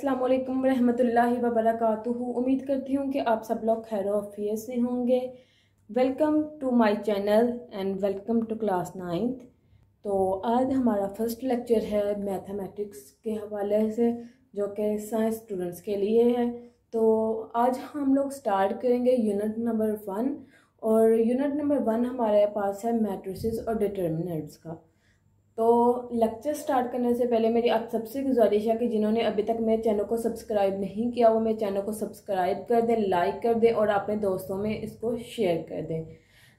अस्सलाम वालेकुम रहमतुल्लाहि व बरकातुहू। उम्मीद करती हूँ कि आप सब लोग खैर आफियत से होंगे। Welcome to my channel and welcome to class 9th। तो आज हमारा फर्स्ट लेक्चर है मैथमेटिक्स के हवाले से, जो कि साइंस स्टूडेंट्स के लिए है। तो आज हम लोग स्टार्ट करेंगे यूनिट नंबर 1, और यूनिट नंबर 1 हमारे पास है मैट्रिसेस और डिटर्मिनेंट्स का। तो लेक्चर स्टार्ट करने से पहले मेरी आप सबसे गुजारिश है कि जिन्होंने अभी तक मेरे चैनल को सब्सक्राइब नहीं किया वो मेरे चैनल को सब्सक्राइब कर दें, लाइक कर दें और अपने दोस्तों में इसको शेयर कर दें।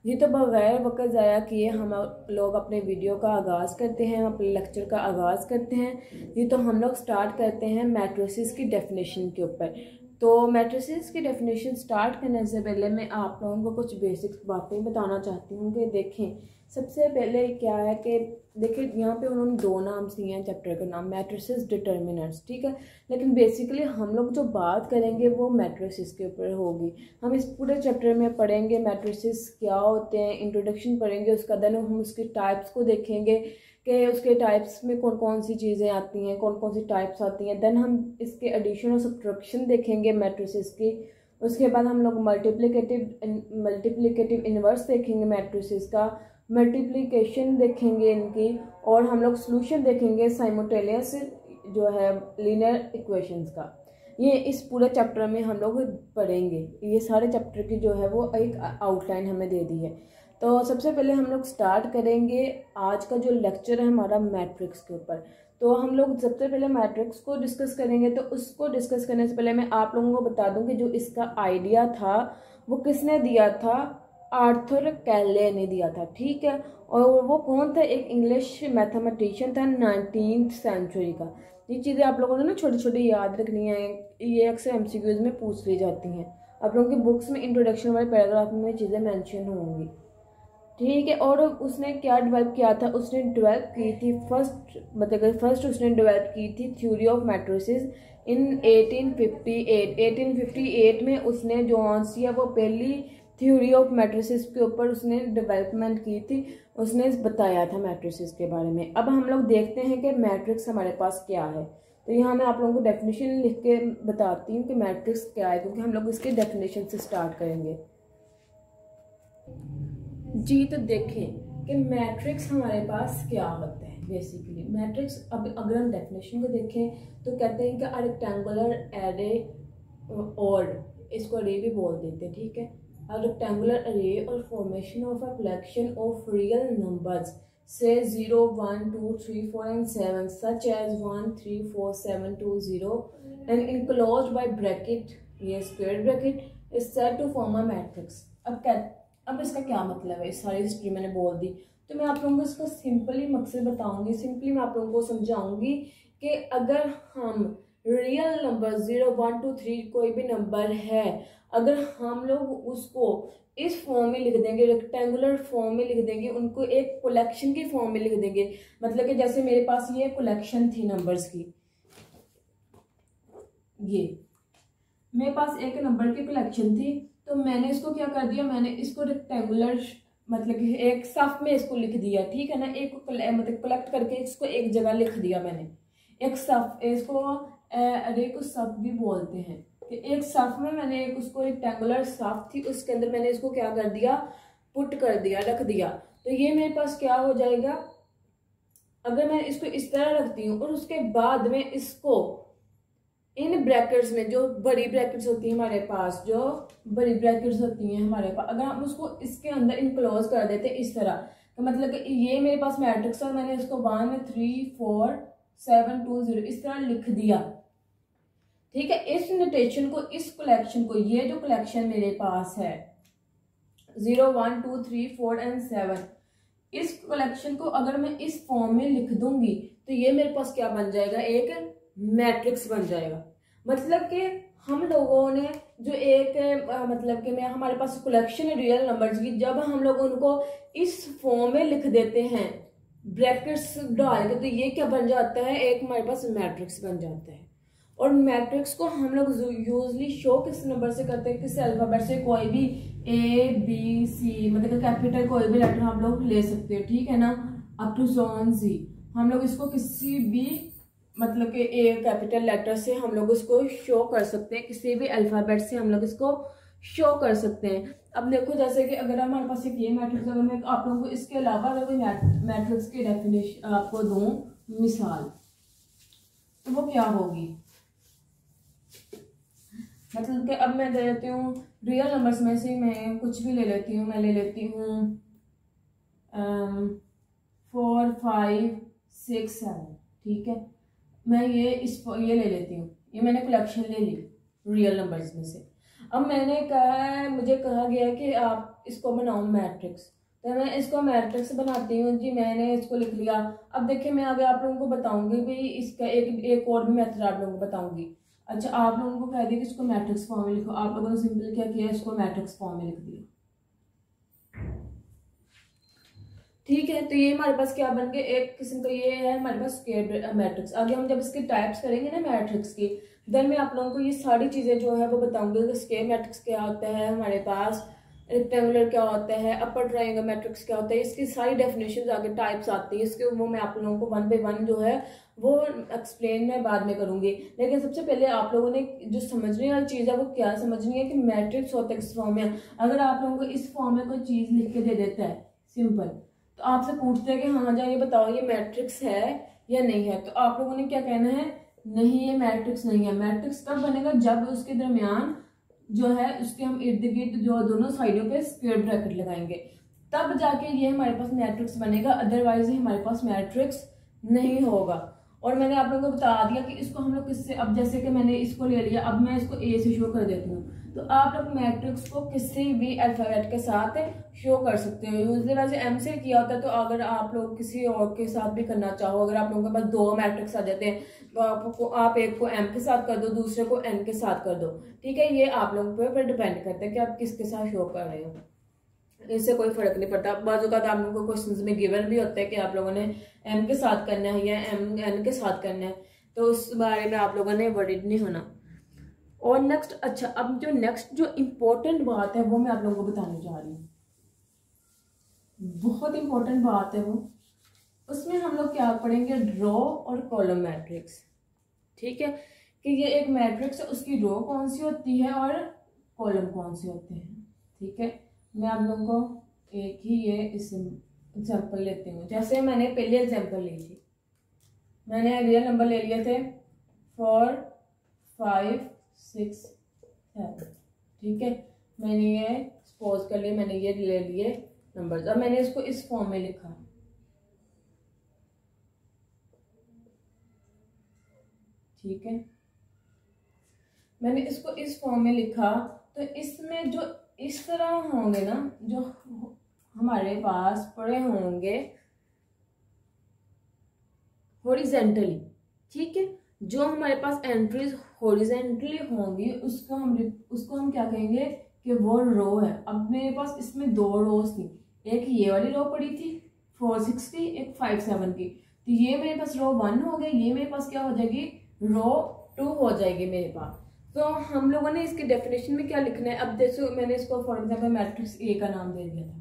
जी, तो बगैर वक्त ज़ाया किए हम लोग अपने वीडियो का आगाज़ करते हैं, अपने लेक्चर का आगाज़ करते हैं। जी, तो हम लोग स्टार्ट करते हैं मैट्रिसेस की डेफिनेशन के ऊपर। तो मैट्रिसेस की डेफिनेशन स्टार्ट करने से पहले मैं आप लोगों को कुछ बेसिक्स बातें बताना चाहती हूँ कि देखें, सबसे पहले क्या है कि देखिए यहाँ पे उन्होंने 2 नाम दिए हैं चैप्टर का नाम, मैट्रिसेस डिटर्मिनेंट्स, ठीक है। लेकिन बेसिकली हम लोग जो बात करेंगे वो मैट्रिसेस के ऊपर होगी। हम इस पूरे चैप्टर में पढ़ेंगे मैट्रिसेस क्या होते हैं, इंट्रोडक्शन पढ़ेंगे, उसका देन हम उसके टाइप्स को देखेंगे कि उसके टाइप्स में कौन कौन सी चीज़ें आती हैं, कौन कौन सी टाइप्स आती हैं। देन हम इसके एडिशन और सब्ट्रैक्शन देखेंगे मैट्रिसेस की। उसके बाद हम लोग मल्टीप्लिकेटिव इन्वर्स देखेंगे मैट्रिसेस का, मल्टीप्लिकेशन देखेंगे इनकी, और हम लोग सॉल्यूशन देखेंगे साइमल्टेनियस जो है लीनियर इक्वेशंस का। ये इस पूरे चैप्टर में हम लोग पढ़ेंगे। ये सारे चैप्टर की जो है वो एक आउटलाइन हमें दे दी है। तो सबसे पहले हम लोग स्टार्ट करेंगे आज का जो लेक्चर है हमारा मैट्रिक्स के ऊपर। तो हम लोग सबसे पहले मैट्रिक्स को डिस्कस करेंगे। तो उसको डिस्कस करने से पहले मैं आप लोगों को बता दूं कि जो इसका आइडिया था वो किसने दिया था, आर्थर कैले ने दिया था, ठीक है। और वो कौन था, एक इंग्लिश मैथमेटिशियन था 19th सेंचुरी का। ये चीज़ें आप लोगों ने ना छोटी छोटी याद रखनी है, ये अक्सर MCQs में पूछ ली जाती हैं। आप लोगों की बुक्स में इंट्रोडक्शन वाले पैराग्राफ में चीज़ें मेंशन होंगी, ठीक है। और उसने क्या डेवलप किया था, उसने डेवलप की थी फर्स्ट उसने डेवलप की थी थ्योरी ऑफ मैट्रिसेस इन 1858। 1858 में उसने जो सी है वो पहली थ्योरी ऑफ मैट्रिसेस के ऊपर उसने डेवलपमेंट की थी, उसने बताया था मैट्रिसेस के बारे में। अब हम लोग देखते हैं कि मैट्रिक्स हमारे पास क्या है। तो यहाँ मैं आप लोगों को डेफिनेशन लिख के बताती हूँ कि मैट्रिक्स क्या है, क्योंकि हम लोग इसके डेफिनेशन से स्टार्ट करेंगे। जी, तो देखें कि मैट्रिक्स हमारे पास क्या होता है। बेसिकली मैट्रिक्स, अब अगर हम डेफिनेशन को देखें तो कहते हैं कि रेक्टेंगुलर एरे, और इसको अरे भी बोल देते हैं, ठीक है। A rectangular array or formation of a collection of real numbers, say 0, 1, 2, 3, 4 and 7, such as 1, 3, 4, 7, 2, 0 and enclosed by bracket, ये square bracket, is said to form a matrix। अब इसका क्या मतलब है, इस सारी हिस्ट्री मैंने बोल दी। तो मैं आप लोगों को इसका सिंपली मकसद बताऊंगी, सिंपली मैं आप लोगों को समझाऊंगी कि अगर हम रियल नंबर 0, 1, 2, 3 कोई भी नंबर है, अगर हम लोग उसको इस फॉर्म में लिख देंगे, रेक्टेंगुलर फॉर्म में लिख देंगे, उनको एक कलेक्शन की फॉर्म में लिख देंगे। मतलब कि जैसे मेरे पास ये कलेक्शन थी नंबर्स की, ये मेरे पास एक नंबर की कलेक्शन थी, तो मैंने इसको क्या कर दिया, मैंने इसको रेक्टेंगुलर मतलब कि एक सफ में इसको लिख दिया, ठीक है ना। एक मतलब कलेक्ट करके इसको एक जगह लिख दिया मैंने, एक सफ, इसको अरे को सफ भी बोलते हैं कि एक सफ में मैंने एक उसको रेक्टेंगुलर सफ थी, उसके अंदर मैंने इसको क्या कर दिया, पुट कर दिया, रख दिया। तो ये मेरे पास क्या हो जाएगा, अगर मैं इसको इस तरह रखती हूँ और उसके बाद में इसको इन ब्रैकेट्स में, जो बड़ी ब्रैकेट्स होती है हमारे पास, जो बड़ी ब्रैकेट्स होती हैं हमारे पास, अगर हम उसको इसके अंदर इनक्लोज कर देते इस तरह, तो मतलब कि ये मेरे पास मैट्रिक्स है, मैंने इसको 1, 3, 4, 7, 2, 0 इस तरह लिख दिया, ठीक है। इस नोटेशन को, इस कलेक्शन को, ये जो कलेक्शन मेरे पास है 0, 1, 2, 3, 4 and 7, इस कलेक्शन को अगर मैं इस फॉर्म में लिख दूंगी तो ये मेरे पास क्या बन जाएगा, एक मैट्रिक्स बन जाएगा। मतलब कि हम लोगों ने जो एक मतलब कि मैं हमारे पास कलेक्शन है रियल नंबर्स की, जब हम लोग उनको इस फॉर्म में लिख देते हैं ब्रैकेट्स डाल के, तो ये क्या बन जाता है, एक हमारे पास मैट्रिक्स बन जाता है। और मैट्रिक्स को हम लोग यूजली शो किस नंबर से करते हैं, किस अल्फाबेट से, कोई भी ABC मतलब कैपिटल कोई भी लेटर हम लोग ले सकते हैं, ठीक है ना, अप टू Z। हम लोग इसको किसी भी मतलब कि ए कैपिटल लेटर से हम लोग उसको शो कर सकते हैं, किसी भी अल्फ़ाबेट से हम लोग इसको शो कर सकते हैं। अब देखो जैसे कि अगर हमारे पास एक ये मैट्रिक्स, अगर मैं आप लोगों को इसके अलावा अगर कोई मैट्रिक्स की डेफिनेशन आपको दूं मिसाल, तो वो क्या होगी। मतलब कि अब मैं दे देती हूँ रियल नंबर्स में से मैं कुछ भी ले लेती हूँ। मैं ले लेती हूँ 4 5 6 7, ठीक है। मैं ये ले लेती हूँ, ये मैंने कलेक्शन ले ली रियल नंबर्स में से। अब मैंने कहा, मुझे कहा गया कि आप इसको बनाओ मैट्रिक्स, तो मैं इसको मैट्रिक्स बनाती हूँ जी। मैंने इसको लिख लिया। अब देखिए मैं आगे आप लोगों को बताऊंगी भी, इसका एक और भी मेथड आप लोगों को बताऊंगी। अच्छा, आप लोगों को कह दिया कि इसको मैट्रिक्स फॉर्म में लिखो, आप लोगों ने सिंपल क्या किया, इसको मैट्रिक्स फॉर्म में लिख दिया, ठीक है। तो ये हमारे पास क्या बन गया, एक किस्म का ये है हमारे पास स्क्वायर मैट्रिक्स। आगे हम जब इसके टाइप्स करेंगे ना मैट्रिक्स की, देन मैं आप लोगों को ये सारी चीज़ें जो है वो बताऊंगी कि स्क्वायर मैट्रिक्स क्या होता है हमारे पास, रेक्टेंगुलर क्या होता है, अपर ट्रायंगल मैट्रिक्स क्या होता है, इसकी सारी डेफिनेशन आगे टाइप्स आती है इसके, वो मैं आप लोगों को 1 बाय 1 जो है वो एक्सप्लेन मैं बाद में करूंगी। लेकिन सबसे पहले आप लोगों ने जो समझने वाली चीज़ है वो क्या समझनी है कि मैट्रिक्स होता है किस फॉर्म में। अगर आप लोगों को इस फॉर्म में कोई चीज़ लिख के दे देता है सिंपल, तो आपसे पूछते हैं कि हाँ जाए ये बताओ ये मैट्रिक्स है या नहीं है, तो आप लोगों ने क्या कहना है, नहीं ये मैट्रिक्स नहीं है। मैट्रिक्स कब बनेगा, जब उसके दरमियान जो है उसके हम इर्द गिर्द जो दोनों साइडों पे स्क्वायर ब्रैकेट लगाएंगे, तब जाके ये हमारे पास मैट्रिक्स बनेगा, अदरवाइज हमारे पास मैट्रिक्स नहीं होगा। और मैंने आप लोगों को बता दिया कि इसको हम लोग किससे, अब जैसे कि मैंने इसको ले लिया, अब मैं इसको ए से शो कर देती हूँ, तो आप लोग मैट्रिक्स को किसी भी अल्फाबेट के साथ शो कर सकते हो। यूजली वैसे एम से किया होता है, तो अगर आप लोग किसी और के साथ भी करना चाहो, अगर आप लोगों के पास 2 मैट्रिक्स आ जाते हैं, तो आप एक को एम के साथ कर दो, दूसरे को एन के साथ कर दो, ठीक है। ये आप लोगों पर डिपेंड करता है कि आप किसके साथ शो कर रहे हो, इससे कोई फर्क नहीं पड़ता। बाज़ औक़ात आप लोगों को क्वेश्चंस में गिवन भी होता है कि आप लोगों ने एम के साथ करना है या एन के साथ करना है, तो उस बारे में आप लोगों ने वरीड नहीं होना। और नेक्स्ट, अच्छा अब जो नेक्स्ट जो इम्पोर्टेंट बात है वो मैं आप लोगों को बताने जा रही हूँ, बहुत इंपॉर्टेंट बात है वो। उसमें हम लोग क्या पढ़ेंगे, रो और कॉलम मैट्रिक्स, ठीक है। कि ये एक मैट्रिक्स है, उसकी रो कौन सी होती है और कॉलम कौन से होते हैं, ठीक है। मैं आप लोगों को एक ही ये एग्जाम्पल लेती हूँ। जैसे मैंने पहले एग्जाम्पल ली थी, मैंने रियल नंबर ले लिए थे 4 5 6 7, ठीक है। मैंने ये सपोज कर लिया, मैंने ये ले लिए नंबर्स। अब मैंने इसको इस फॉर्म में लिखा, ठीक है। मैंने इसको इस फॉर्म में लिखा, तो इसमें जो इस तरह होंगे ना, जो हमारे पास पड़े होंगे हॉरिजेंटली, ठीक है, जो हमारे पास एंट्रीज हॉरिजेंटली होंगी उसको हम क्या कहेंगे कि वो रो है। अब मेरे पास इसमें 2 रोज थी, एक ये वाली रो पड़ी थी 4 6 की, एक 5 7 की, तो ये मेरे पास रो 1 हो गई, ये मेरे पास क्या हो जाएगी, रो 2 हो जाएगी मेरे पास। तो हम लोगों ने इसकी डेफिनेशन में क्या लिखना है, अब देखो मैंने इसको फॉर एग्जाम्पल मैट्रिक्स ए का नाम दे दिया था,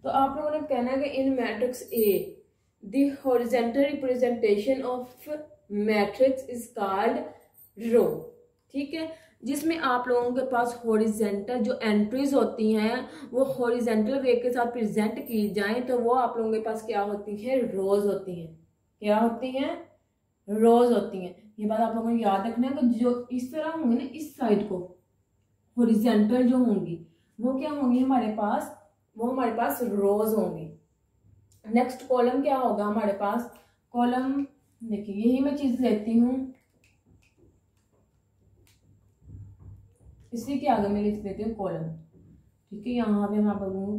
तो आप लोगों ने कहना है कि in matrix a the horizontal representation of matrix is called row, ठीक है। जिसमें आप लोगों के पास हॉरिजेंटल जो एंट्रीज होती हैं वो हॉरिजेंटल वे के साथ प्रेजेंट की जाएं, तो वो आप लोगों के पास क्या होती है, रोज होती हैं। क्या होती हैं, रोज होती हैं। ये बात आप लोगों को याद रखना है कि जो इस तरह होंगे ना, इस साइड को हॉरिजेंटल जो होंगी वो क्या होंगी हमारे पास, वो हमारे पास रोज होंगी। नेक्स्ट कॉलम क्या होगा हमारे पास, कॉलम देखिए यही मैं चीज लेती हूँ, इसी के आगे मैं लिख देती हूँ कॉलम, ठीक है। यहाँ पे मैं आप लोगों को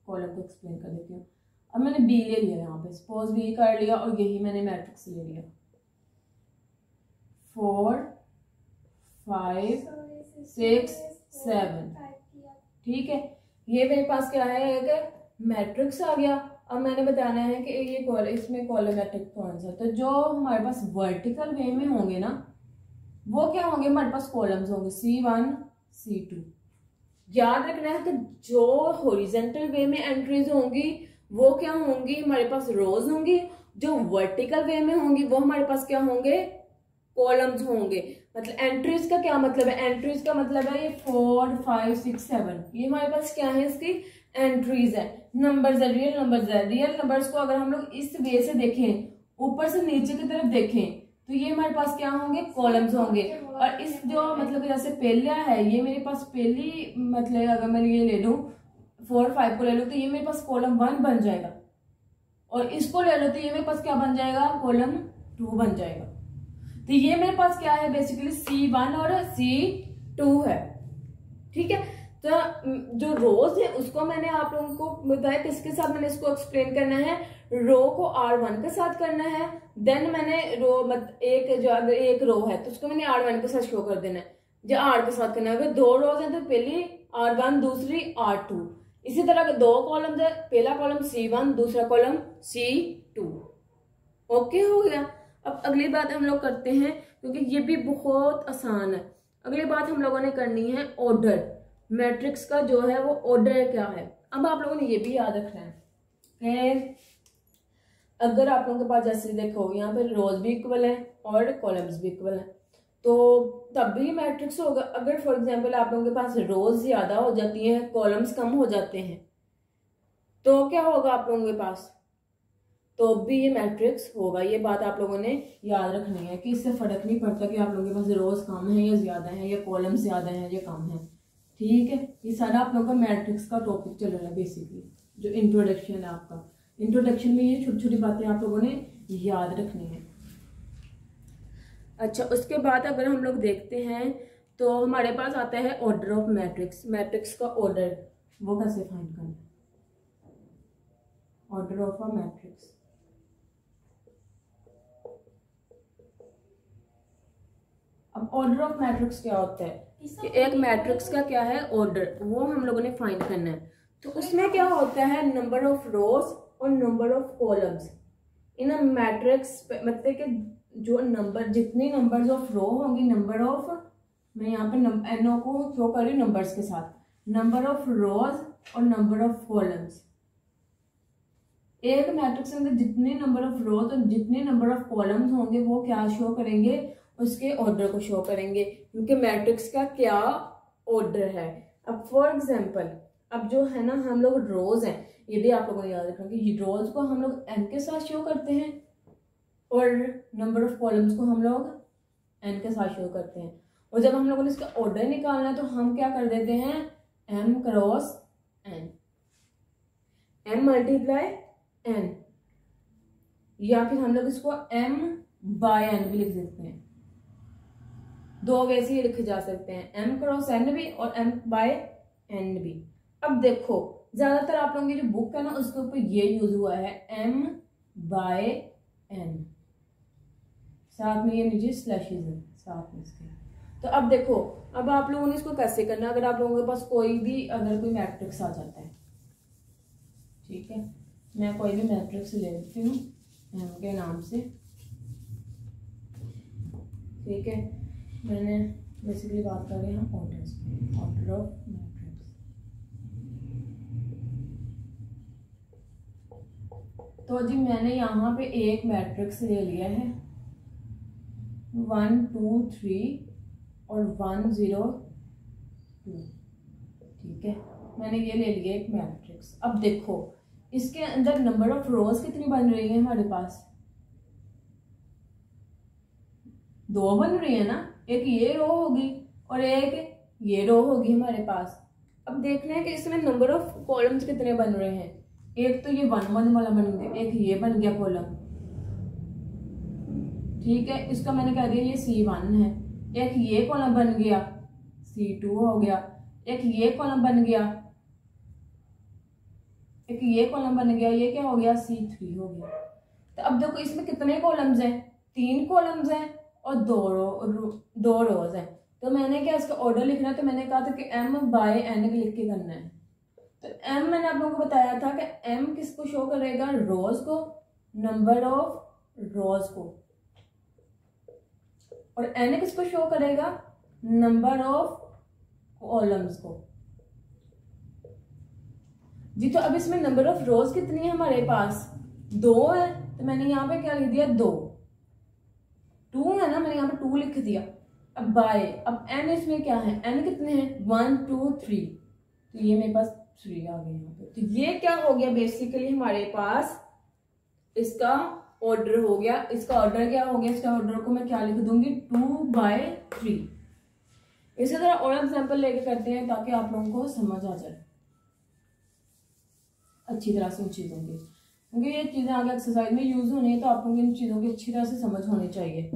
कॉलम को एक्सप्लेन कर देती हूँ। अब मैंने बी ले लिया, यहाँ पे सपोज बी कर लिया, और यही मैंने मैट्रिक्स ले लिया 4 5 6 7, ठीक है। ये मेरे पास क्या है, एक मैट्रिक्स आ गया। अब मैंने बताना है कि ये इसमें कॉलम मैट्रिक्स कौन सा, तो जो हमारे पास वर्टिकल वे में होंगे ना, वो क्या होंगे, हमारे पास कॉलम्स होंगे C1 C2। याद रखना है कि जो हॉरिजेंटल वे में एंट्रीज होंगी वो क्या होंगी, हमारे पास रोज होंगी। जो वर्टिकल वे में होंगी वो हमारे पास क्या होंगे, कॉलम्स होंगे। मतलब एंट्रीज का क्या मतलब है, एंट्रीज का मतलब है ये 4 5 6 7, ये हमारे पास क्या है, इसकी एंट्रीज है। नंबर्स है, रियल नंबर्स है। रियल नंबर्स को अगर हम लोग इस वे से देखें, ऊपर से नीचे की तरफ देखें, तो ये हमारे पास क्या होंगे, कॉलम्स होंगे। और इस जो मतलब जैसे पहला है, ये मेरे पास पहली मतलब अगर मैं ये ले लूं 4 5 को ले लूं, तो ये मेरे पास कॉलम 1 बन जाएगा। और इसको ले लो तो ये मेरे पास क्या बन जाएगा, कॉलम 2 बन जाएगा। तो ये मेरे पास क्या है, बेसिकली C1 और C2 है। ठीक है, तो जो रोज है उसको मैंने आप लोगों को बताया किसके साथ मैंने इसको एक्सप्लेन करना है, रो को R1 के साथ करना है। देन मैंने रो एक जो अगर एक रो है तो उसको मैंने R1 के साथ शो कर देना है, जो R के साथ करना है। अगर 2 रोज है तो पहली R1 दूसरी R2। इसी तरह के 2 कॉलम है, पहला कॉलम C1 दूसरा कॉलम C2। ओके हो गया। अब अगली बात हम लोग करते हैं, क्योंकि ये भी बहुत आसान है। अगली बात हम लोगों ने करनी है ऑर्डर, मैट्रिक्स का जो है वो ऑर्डर क्या है। अब आप लोगों ने ये भी याद रखना है कि अगर आप लोगों के पास जैसे देखो यहाँ पे रोज भी इक्वल है और कॉलम्स भी इक्वल है, तो तब भी मैट्रिक्स होगा। अगर फॉर एग्जांपल आप लोगों के पास रोज ज्यादा हो जाती हैं, कॉलम्स कम हो जाते हैं, तो क्या होगा आप लोगों के पास, तो भी ये मैट्रिक्स होगा। ये बात आप लोगों ने याद रखनी है कि इससे फर्क नहीं पड़ता कि आप लोगों के पास रोज कम है या ज्यादा है, या कॉलम्स ज्यादा है या कम है। ठीक है, ये सारा आप लोगों का मैट्रिक्स का टॉपिक चल रहा है बेसिकली, जो इंट्रोडक्शन है आपका। इंट्रोडक्शन में ये छोटी छोटी बातें आप लोगों ने याद रखनी है। अच्छा, उसके बाद अगर हम लोग देखते हैं तो हमारे पास आता है ऑर्डर ऑफ मैट्रिक्स। मैट्रिक्स का ऑर्डर वो कैसे फाइंड करना है, ऑर्डर ऑफ अ मैट्रिक्स। अब ऑर्डर ऑफ मैट्रिक्स क्या होता है कि एक मैट्रिक्स का क्या है ऑर्डर, वो हम लोगों ने फाइंड करना है। तो उसमें क्या होता है, नंबर ऑफ रोज और number of columns in a matrix. मतलब कि जो नंबर, जितनी नंबर्स ऑफ रो होंगी, नंबर ऑफ, मैं यहाँ पे एनओ को शो कर रही हूँ नंबर्स के साथ, नंबर ऑफ रोज और नंबर ऑफ कॉलम्स। एक मैट्रिक्स के अंदर जितने नंबर ऑफ रोज और जितने नंबर ऑफ कॉलम्स होंगे वो क्या शो करेंगे, उसके ऑर्डर को शो करेंगे, क्योंकि मैट्रिक्स का क्या ऑर्डर है। अब फॉर एग्जांपल, अब जो है ना हम लोग रोज हैं, ये भी आप लोगों को याद रखना कि रोज को हम लोग n के साथ शो करते हैं और नंबर ऑफ कॉलम्स को हम लोग n के साथ शो करते हैं। और जब हम लोगों ने इसका ऑर्डर निकालना है तो हम क्या कर देते हैं, m cross n, m multiply n, या फिर हम लोग इसको m बाय n भी लिख सकते हैं। दो वे से लिखे जा सकते हैं, m क्रॉस n भी और m बाय n भी। अब देखो ज्यादातर आप लोगों की जो बुक है ना उसके ऊपर ये यूज हुआ है m बाय n, साथ में ये नीचे स्लैशेस है साथ में इसके। तो अब देखो, अब आप लोगों ने इसको कैसे करना, अगर आप लोगों के पास कोई भी अगर कोई मैट्रिक्स आ जाता है, ठीक है, मैं कोई भी मैट्रिक्स ले लेती हूँ m के नाम से, ठीक है, मैंने बेसिकली बात कर रहे हैं ऑर्डर्स पे, ऑर्डर ऑफ मैट्रिक्स। तो जी मैंने यहाँ पे एक मैट्रिक्स ले लिया है 1 2 3 और 1 0 2, ठीक है, मैंने ये ले लिया एक मैट्रिक्स। अब देखो इसके अंदर नंबर ऑफ रोज कितनी बन रही है हमारे पास, 2 बन रही है ना, एक ये रो होगी और एक ये रो होगी हमारे पास। अब देखना है कि इसमें नंबर ऑफ कॉलम्स कितने बन रहे हैं। एक तो ये 1 1 वाला बन गया, एक ये बन गया कॉलम, ठीक है, इसका मैंने कह दिया ये C1 है। एक ये कॉलम बन गया C2 हो गया, एक ये कॉलम बन गया, एक ये कॉलम बन गया, ये क्या हो गया C3 हो गया। तो अब देखो इसमें कितने कॉलम्स हैं, 3 कॉलम्स हैं और 2 रोज हैं। तो मैंने क्या इसका ऑर्डर लिखना है, तो मैंने कहा था कि m बाय n लिख के करना है। तो m मैंने आप लोगों को बताया था कि m किसको शो करेगा, रोज को, नंबर ऑफ रोज को, और n किसको शो करेगा, नंबर ऑफ कॉलम्स को। जी। तो अब इसमें नंबर ऑफ रोज कितनी है हमारे पास? 2 है, तो मैंने यहाँ पे क्या लिख दिया? 2। 2 है ना, मैंने यहाँ पे 2 लिख दिया। अब बाय, अब n इसमें क्या है? n कितने हैं? 1 2 3, तो ये मेरे पास 3 आ गए यहाँ पे। तो ये क्या हो गया बेसिकली हमारे पास? इसका ऑर्डर हो गया। इसका ऑर्डर क्या हो गया? इसका ऑर्डर को मैं क्या लिख दूंगी? 2/3। इसी तरह और एग्जाम्पल लेके करते हैं ताकि आप लोगों को समझ आ जाए अच्छी तरह से इन चीजों की, क्योंकि ये चीजें आगे एक्सरसाइज में यूज होनी है, तो आप लोगों को इन चीजों की अच्छी तरह से समझ होनी चाहिए।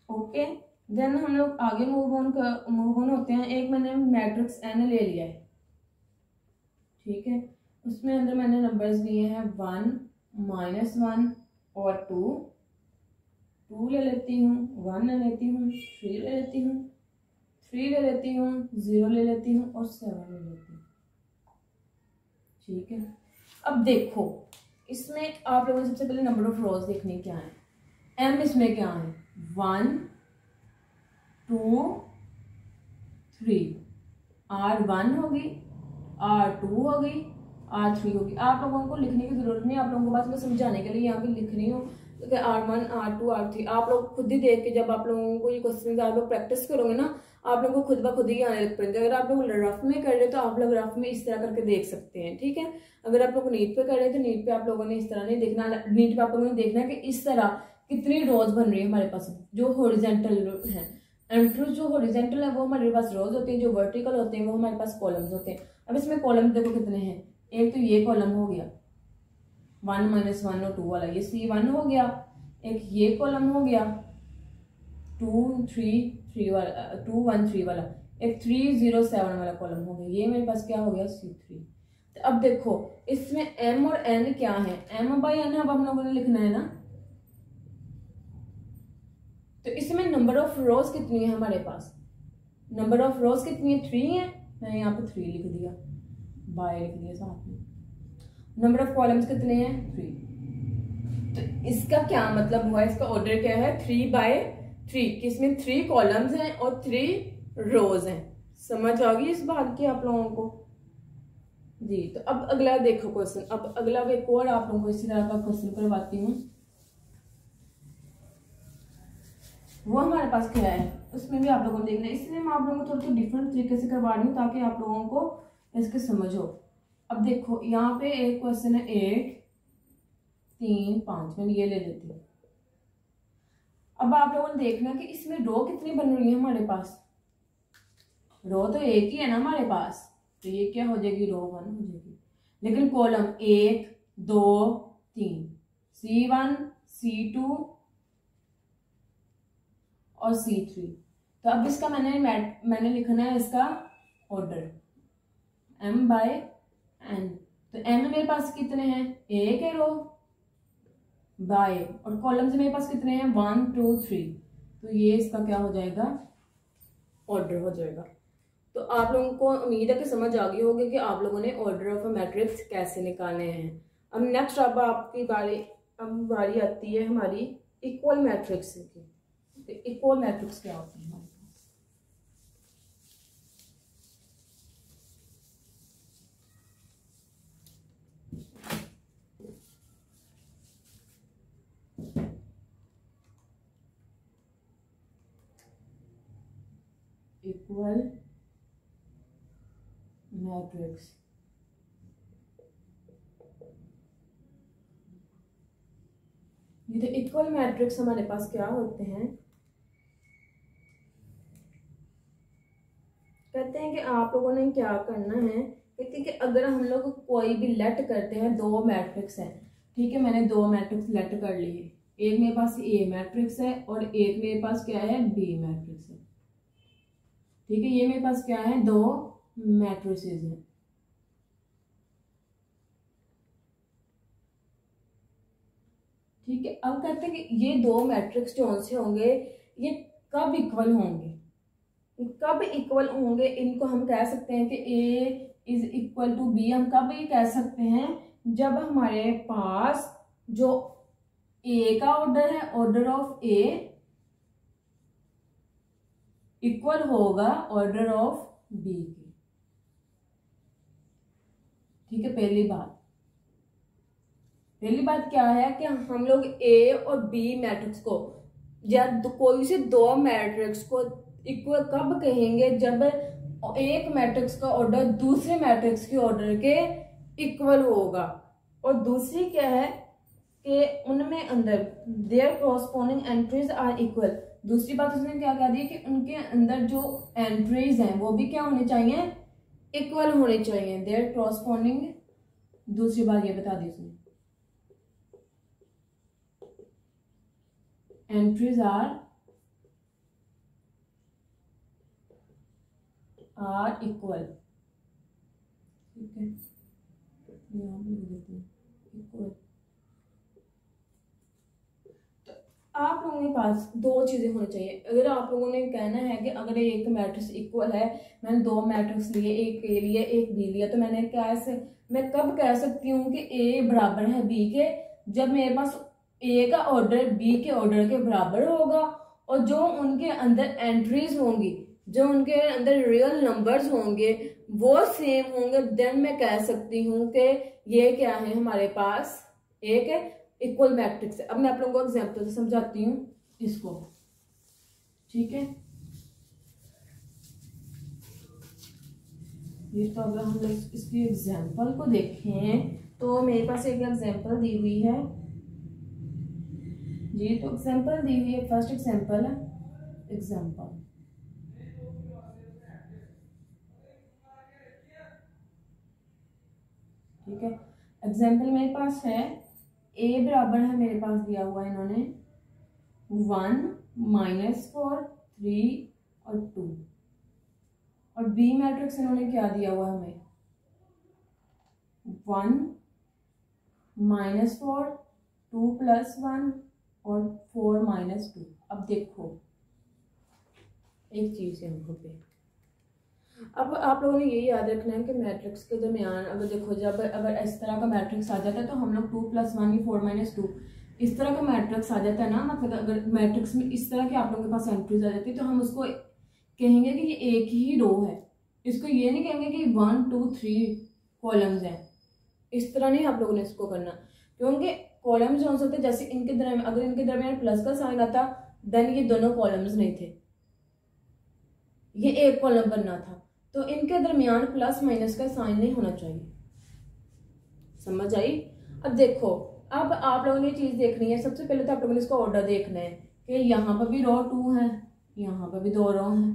ओके, देन हम लोग आगे मूव ऑन होते हैं। एक मैंने मैट्रिक्स n ले लिया है, ठीक है। उसमें अंदर मैंने नंबर्स दिए हैं 1 -1 और 2 ले लेती हूँ, 1 ले लेती हूँ, 3 ले लेती हूँ, 3 ले लेती हूँ, 0 ले लेती हूँ और 7 ले लेती हूँ, ठीक है। अब देखो इसमें आप लोगों ने सबसे पहले नंबर ऑफ रोज देखने क्या है। m इसमें क्या है? 1 2 3, R1 होगी, R2 होगी, R3 होगी। आप लोगों को लिखने की जरूरत नहीं, आप लोगों को बस मैं समझाने के लिए यहाँ पे लिख रही हूँ कि R1 R2 R3 आप लोग खुद ही देख के, जब आप लोगों को ये क्वेश्चन आप लोग प्रैक्टिस करोगे ना, आप लोगों को खुद ब खुद ही आने लग पड़ेंगे। अगर आप लोग रफ में कर रहे हो तो आप लोग रफ में इस तरह करके देख सकते हैं, ठीक है। अगर आप लोग नीट पे कर रहे हैं तो नीट पे आप लोगों ने इस तरह नहीं देखना। नीट पे आप लोगों ने देखना है कि इस तरह कितनी रोज बन रही है हमारे पास जो हॉरिजॉन्टल है। एंड जो हॉरिजॉन्टल है वो हमारे पास रोज होते हैं, जो वर्टिकल होते हैं वो हमारे पास कॉलम्स होते हैं। अब इसमें कॉलम देखो कितने हैं। एक तो ये कॉलम हो गया 1 -1 और 2 वाला, ये C1 हो गया। एक ये कॉलम हो गया 2 3 3 वाला, 2 1 3 वाला। एक 3 0 7 वाला कॉलम हो गया। ये मेरे पास क्या हो गया? C3। तो अब देखो इसमें m और n क्या है? m/n अब हम लोगों ने लिखना है ना, तो इसमें नंबर ऑफ रोज कितनी है हमारे पास? नंबर ऑफ रोज कितनी है? 3 है। मैंने यहाँ पे 3 लिख दिया, बाय लिख दिया साथ में। नंबर ऑफ कॉलम्स कितने हैं? 3। तो इसका क्या मतलब हुआ? इसका ऑर्डर क्या है? 3/3, किसमें 3 कॉलम्स हैं और 3 रोज हैं। समझ आ गई इस बात की आप लोगों को? जी। तो अब अगला देखो क्वेश्चन। अब अगला एक और आप लोगों को इसी तरह का क्वेश्चन करवाती हूँ। वो हमारे पास क्या है उसमें भी आप लोगों को देखना है। इसलिए मैं आप लोगों को थोड़ा डिफरेंट तरीके से करवा रही हूँ ताकि आप लोगों को इसके समझ हो। अब देखो यहाँ पे एक क्वेश्चन है 8 3 5, मैंने ये ले लेती हूँ। अब आप लोगों ने देखना कि इसमें रो कितनी बन रही है हमारे पास। रो तो एक ही है ना हमारे पास, तो ये क्या हो जाएगी? रो 1 हो जाएगी। लेकिन कॉलम 1 2 3, C1 C2 और C3। तो अब इसका मैंने लिखना है इसका ऑर्डर m/n। तो m मेरे पास कितने हैं? एक है रो बाय, और कॉलम्स मेरे पास कितने हैं? 1 2 3। तो ये इसका क्या हो जाएगा? ऑर्डर हो जाएगा। तो आप लोगों को उम्मीद है कि समझ आ गई होगी कि आप लोगों ने ऑर्डर ऑफ अ मैट्रिक्स कैसे निकालने हैं। अब नेक्स्ट अब आपकी बारी आती है हमारी इक्वल मैट्रिक्स की। तो इक्वल मैट्रिक्स क्या होती है? इक्वल मैट्रिक्स ये तो इक्वल मैट्रिक्स हमारे पास क्या होते हैं? कहते हैं कि आप लोगों ने क्या करना है, कहते हैं कि अगर हम लोग कोई भी लेट करते हैं, 2 मैट्रिक्स है, ठीक है। मैंने 2 मैट्रिक्स लेट कर लिए। एक मेरे पास A मैट्रिक्स है और एक मेरे पास क्या है? B मैट्रिक्स है, ठीक है। ये मेरे पास क्या है? 2 मैट्रिसेस हैं, ठीक है। अब कहते हैं कि ये 2 मैट्रिक्स जो से होंगे ये कब इक्वल होंगे? कब इक्वल होंगे इनको हम कह सकते हैं कि A is equal to B। हम कब ये कह सकते हैं? जब हमारे पास जो A का ऑर्डर है, ऑर्डर ऑफ A इक्वल होगा ऑर्डर ऑफ B की। ठीक है। पहली बात क्या है कि हम लोग ए और बी मैट्रिक्स को या कोई से दो मैट्रिक्स को इक्वल कब कहेंगे, जब एक मैट्रिक्स का ऑर्डर दूसरे मैट्रिक्स के ऑर्डर के इक्वल होगा। और दूसरी क्या है कि उनमें अंदर there corresponding entries are equal. दूसरी बात उसने क्या कह दी कि उनके अंदर जो एंट्रीज हैं वो भी क्या होनी चाहिए, इक्वल होनी चाहिए, देयर कॉरस्पॉन्डिंग। दूसरी बात ये बता दी उसने, एंट्रीज आर इक्वल। ठीक है, यहाँ पे लिख देते हैं इक्वल। आप लोगों के पास दो चीजें होनी चाहिए। अगर आप लोगों ने कहना है कि अगर एक मैट्रिक्स इक्वल है, मैंने दो मैट्रिक्स लिए, एक ए लिया एक बी लिया, तो मैं कब कह सकती हूँ कि ए बराबर है बी के, जब मेरे पास ए का ऑर्डर बी के ऑर्डर के बराबर होगा और जो उनके अंदर एंट्रीज होंगी, जो उनके अंदर रियल नंबर्स होंगे वो सेम होंगे। देन मैं कह सकती हूँ कि ये क्या है, हमारे पास एक इक्वल मैट्रिक्स है। अब मैं आप लोगों को एग्जांपल से समझाती हूँ इसको। ठीक है, ये तो अगर हम लोग इसकी एग्जांपल को देखें तो मेरे पास एक एग्जांपल दी हुई है जी। तो एग्जांपल दी हुई है, फर्स्ट एग्जांपल है एग्जांपल। ठीक है, एग्जांपल मेरे पास है ए बराबर है, मेरे पास दिया हुआ है इन्होंने 1 -4 3 और 2, और बी मैट्रिक्स इन्होंने क्या दिया हुआ है हमें 1 -4 2 + 1 और 4 -2। अब देखो एक चीज है यहाँ पे, अब आप लोगों ने ये याद रखना है कि मैट्रिक्स के दरमियान अगर देखो, जब अगर इस तरह का मैट्रिक्स आ जाता है तो हम लोग 2 + 1 4 -2 इस तरह का मैट्रिक्स आ जाता है ना, मतलब अगर मैट्रिक्स में इस तरह के आप लोगों के पास एंट्रीज आ जाती है तो हम उसको कहेंगे कि ये एक ही रो है। इसको ये नहीं कहेंगे कि 1 2 3 कॉलम्स हैं। इस तरह नहीं आप लोगों ने इसको करना, क्योंकि कॉलम्स जो हो सकते जैसे इनके दरमियान, अगर इनके दरमियान प्लस का साइन आता देन ये दोनों कॉलम्स नहीं थे, ये एक कॉलम बनना था। तो इनके दरमियान प्लस माइनस का साइन नहीं होना चाहिए। समझ आई? अब देखो, अब आप लोगों ने चीज देखनी है। सबसे पहले तो आप लोगों ने इसका ऑर्डर देखना है कि यहाँ पर भी रो 2 है, यहाँ पर भी 2 रो है,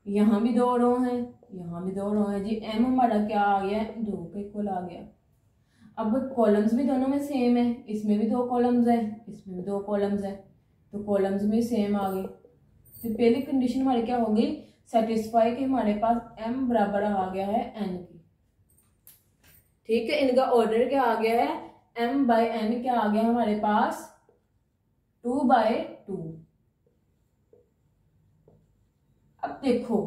यहाँ भी 2 रो है, यहाँ भी 2 रो है जी। एम हमारा क्या आ गया, 2 के इक्वल आ गया। अब कॉलम्स भी दोनों में सेम है, इसमें भी 2 कॉलम्स है, इसमें भी 2 कॉलम्स है, तो कॉलम्स में सेम आ गई। तो पहली कंडीशन हमारी क्या होगी, सेटिस्फाई कि हमारे पास m बराबर आ गया है n की। ठीक है, इनका ऑर्डर क्या आ गया है, m/n क्या आ गया है हमारे पास 2/2। अब देखो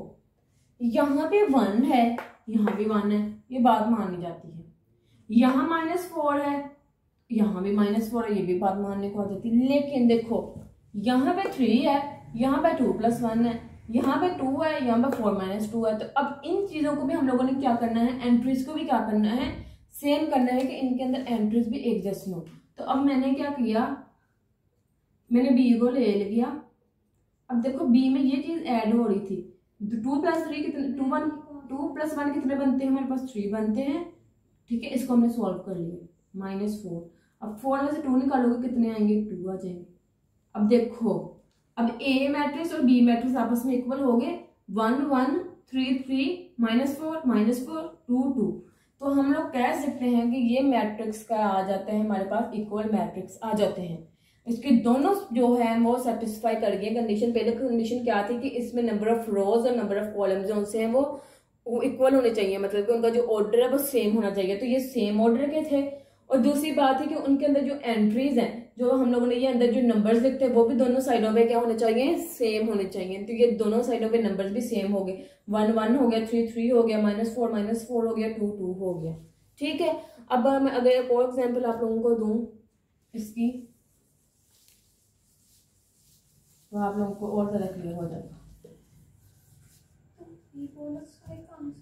यहाँ पे 1 है, यहाँ भी 1 है, ये बात मानी जाती है। यहाँ -4 है, यहाँ भी -4 है, ये भी बात मानने को आ जाती है। लेकिन देखो यहाँ पे 3 है, यहाँ पे 2 + 1 है, यहाँ पे 2 है, यहाँ पे 4 -2 है। तो अब इन चीजों को भी हम लोगों ने क्या करना है, एंट्रीज को भी क्या करना है, सेम करना है कि इनके अंदर एंट्रीज भी एक जैसी हो। तो अब मैंने क्या किया, मैंने बी को ले लिया। अब देखो बी में ये चीज ऐड हो रही थी, 2 + 3 कितने, 2 + 1 कितने बनते हैं हमारे पास, 3 बनते हैं। ठीक है, इसको हमने सॉल्व कर लिया, -4। अब 4 में से 2 निकालोगे कितने आएंगे, 2 आ जाएंगे। अब देखो, अब ए मैट्रिक्स और बी मैट्रिक्स आपस में इक्वल हो गए, 1 1 3 3 -4 -4 2 2। तो हम लोग कह सकते हैं कि ये मैट्रिक्स का आ जाता है हमारे पास, इक्वल मैट्रिक्स आ जाते हैं। इसके दोनों जो है वो सेटिस्फाई कर गए कंडीशन। पहले कंडीशन क्या थी कि इसमें नंबर ऑफ रोज और नंबर ऑफ कॉलम्स जो से हैं वो इक्वल होने चाहिए, मतलब कि उनका जो ऑर्डर है वो सेम होना चाहिए। तो ये सेम ऑर्डर के थे। और दूसरी बात है कि उनके अंदर जो एंट्रीज हैं, जो हम लोगों ने ये अंदर जो नंबर्स लिखते हैं वो भी दोनों साइडों पे क्या होने चाहिए, सेम होने चाहिए। तो ये दोनों साइडों पे नंबर्स भी सेम हो गए, 1 1 हो गया, 3 3 हो गया, -4 हो गया, 2 2 हो गया। ठीक है, अब मैं अगर एक और एग्जाम्पल आप लोगों को दूं इसकी, तो आप लोगों को और ज्यादा क्लियर हो जाएगा।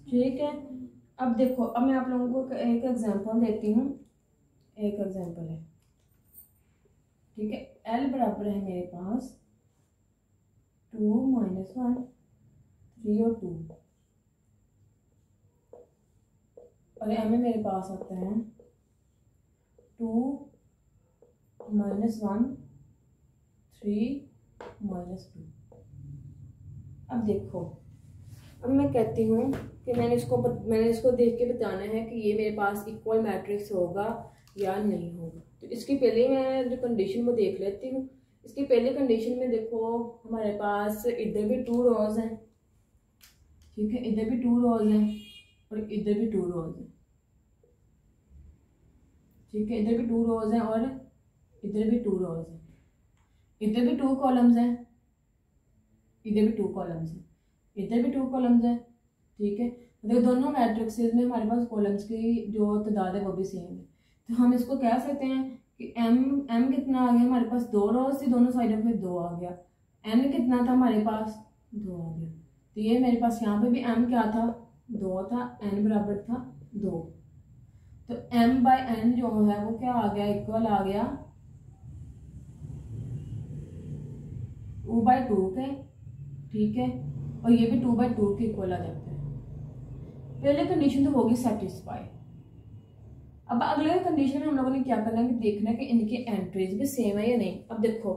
ठीक है, अब देखो, अब मैं आप लोगों को एक एग्जांपल देती हूँ। एक एग्जांपल है, ठीक है। एल बराबर है मेरे पास 2 - 1 3 और 2, और एम में मेरे पास आता है 2 - 1 3 - 2। अब देखो, अब मैं कहती हूँ कि मैंने इसको देख के बताना है कि ये मेरे पास इक्वल मैट्रिक्स होगा या नहीं होगा। तो इसकी पहले मैं जो कंडीशन वो देख लेती हूँ। इसकी पहले कंडीशन में देखो, हमारे पास इधर भी 2 रोज हैं, ठीक है, इधर भी 2 रोज हैं और इधर भी 2 रोज हैं, ठीक है। इधर भी 2 रोज हैं और इधर भी 2 रोज हैं, इधर भी 2 कॉलम्स हैं, इधर भी 2 कॉलम्स हैं, इधर भी 2 कॉलम्स हैं, ठीक है। मतलब दोनों मैट्रिक्सेस में हमारे पास कॉलम्स की जो तादाद है वो भी सेम है। तो हम इसको कह सकते हैं कि एम कितना आ गया हमारे पास, 2 रोज थी दोनों साइडों पे, 2 आ गया। एन कितना था हमारे पास, 2 आ गया। तो ये मेरे पास यहाँ पे भी एम क्या था, 2 था, एन बराबर था 2। तो एम बाय एन जो है वो क्या आ गया, इक्वल आ गया 2/2 के, ठीक है। और ये भी 2/2 के इक्वल आ जाता है। पहले कंडीशन तो होगी सेटिस्फाई। अब अगले कंडीशन में हम लोगों ने क्या करना है कि देखना है कि इनकी एंट्रीज भी सेम है या नहीं। अब देखो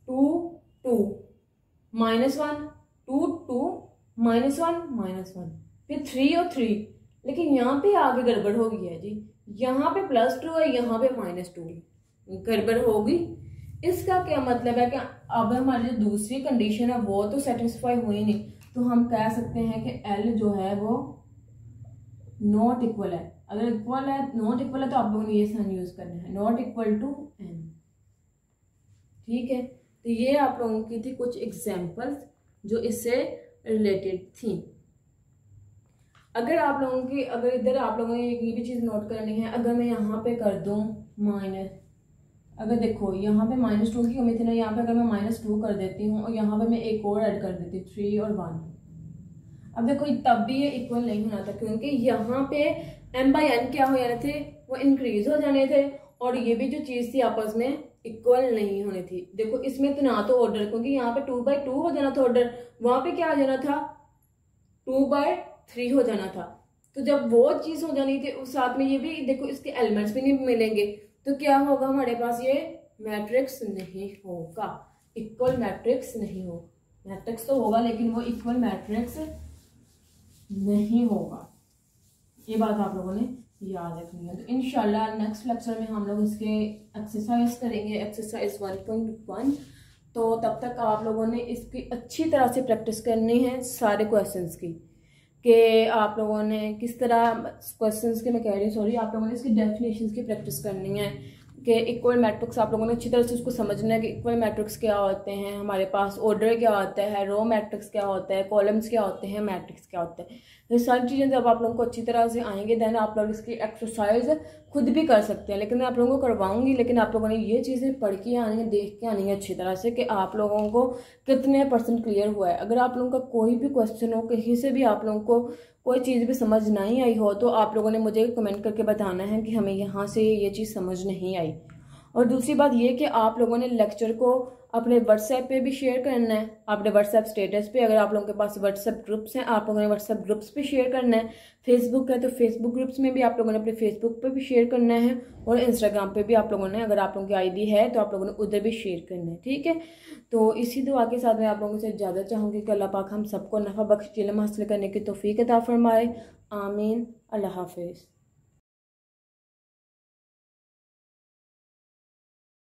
2 2 -1 2 2 -1 -1, फिर 3 और 3, लेकिन यहाँ पे आगे गड़बड़ हो गई है जी। यहाँ पे +2 है, यहाँ पे -2 है, गड़बड़ होगी। इसका क्या मतलब है कि अब हमारी जो दूसरी कंडीशन है वो तो सेटिस्फाई हुई नहीं, तो हम कह सकते हैं कि एल जो है वो नॉट इक्वल है। अगर इक्वल है, नॉट इक्वल है, तो आप लोगों ने ये साइन यूज करना है, नॉट इक्वल टू एन, ठीक है। तो ये आप लोगों की थी कुछ एग्जांपल्स जो इससे रिलेटेड थी। अगर आप लोगों की, अगर इधर आप लोगों ने ये भी चीज नोट करनी है, अगर मैं यहाँ पे कर दूं माइनस, अगर देखो यहाँ पे -2 की कमी थी ना, यहाँ पे अगर मैं -2 कर देती हूँ और यहाँ पे मैं एक और ऐड कर देती 3 और 1, अब देखो तब भी ये इक्वल नहीं होना था, क्योंकि यहाँ पे m/n क्या हो जाने थे, वो इंक्रीज हो जाने थे, और ये भी जो चीज थी आपस में इक्वल नहीं होनी थी। देखो इसमें तो ना तो ऑर्डर, क्योंकि यहाँ पे 2/2 हो जाना था ऑर्डर, वहां पे क्या आ जाना था 2/3 हो जाना था। तो जब वो चीज हो जानी थी, उस साथ में ये भी देखो इसके एलिमेंट्स भी नहीं मिलेंगे, तो क्या होगा हमारे पास, ये मैट्रिक्स नहीं होगा, इक्वल मैट्रिक्स नहीं होगा। मैट्रिक्स तो होगा लेकिन वो इक्वल मैट्रिक्स नहीं होगा। ये बात आप लोगों ने याद रखनी है। तो इंशाल्लाह नेक्स्ट लेक्चर में हम लोग इसके एक्सरसाइज करेंगे, एक्सरसाइज 1.1। तो तब तक आप लोगों ने इसकी अच्छी तरह से प्रैक्टिस करनी है सारे क्वेश्चंस की, कि आप लोगों ने किस तरह क्वेश्चंस के, मैं कह रही हूँ सॉरी, आप लोगों ने इसकी डेफिनेशंस की प्रैक्टिस करनी है कि इक्वल मैट्रिक्स आप लोगों ने अच्छी तरह से उसको समझना है कि इक्वल मैट्रिक्स क्या होते हैं, हमारे पास ऑर्डर क्या होता है, रो मैट्रिक्स क्या होता है, कॉलम्स क्या होते हैं, मैट्रिक्स क्या होता है। ये सारी चीज़ें जब आप लोगों को अच्छी तरह से आएंगे देन आप लोग इसकी एक्सरसाइज खुद भी कर सकते हैं, लेकिन मैं आप लोगों को करवाऊंगी। लेकिन आप लोगों ने ये चीज़ें पढ़ के आनी है, देख के आनी है अच्छी तरह से कि आप लोगों को कितने % क्लियर हुआ है। अगर आप लोगों का कोई भी क्वेश्चन हो, कहीं से भी आप लोगों को कोई चीज़ भी समझ नहीं आई हो, तो आप लोगों ने मुझे कमेंट करके बताना है कि हमें यहाँ से ये चीज़ समझ नहीं आई। और दूसरी बात ये कि आप लोगों ने लेक्चर को अपने व्हाट्सएप पे भी शेयर करना है, अपने व्हाट्सएप स्टेटस पे, अगर आप लोगों के पास व्हाट्सएप ग्रुप्स हैं आप लोगों ने व्हाट्सएप ग्रुप्स पे शेयर करना है, फेसबुक है तो फेसबुक ग्रुप्स में भी आप लोगों ने अपने फेसबुक पे भी शेयर करना है, और इंस्टाग्राम पे भी आप लोगों ने, अगर आप लोगों की आईडी है तो आप लोगों ने उधर भी शेयर करना है, ठीक है। तो इसी दुआ के साथ मैं आप लोगों से इजाज़त चाहूँगी कि अल्लाह पाक हम सबको नफ़ा बख्श इल्म हासिल करने की तौफीक अता फरमाए। आमीन। अल्लाह हाफिज़।